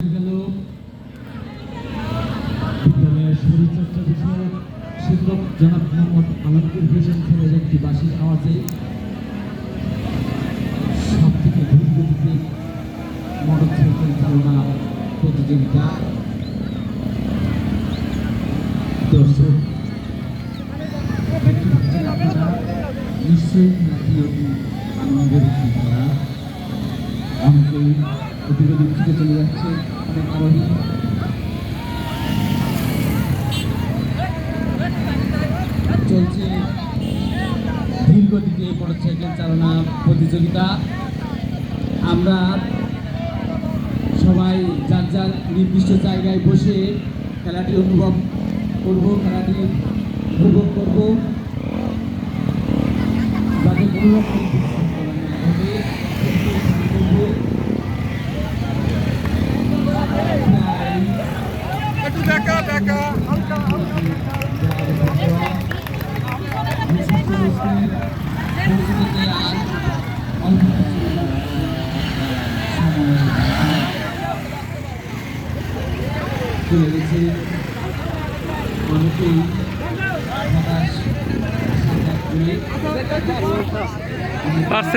গেল বিদ্যালয়ের শরীরচর্চা বিষয়ক শিক্ষক জনাব মোহাম্মদ আলমগীর হোসেন সাহেবের একটি বাঁশির আওয়াজে সব থেকে দ্রুত গতিতে মোটরসাইকেল চালনা প্রতিযোগিতা। দর্শক দেখতে পাচ্ছেন আপনারা নিশ্চয়ই খেলাটি অতি আনন্দের একটি খেলা। অনেকেই অতিগতি ছুটে চলে যাচ্ছে, অনেক আরোহী চলছে ধীর গতিতে মোটরসাইকেল চালনা প্রতিযোগিতা। আমরা সবাই যার যার নির্দিষ্ট জায়গায় বসে খেলাটি অনুভব করব, খেলাটি উপভোগ করব, যাতে কোনো রকম বিশৃঙ্খলা না ঘটে। একটু দেখা দেখা হালকা হালকা চলে গেছে অনেকেই হতাশ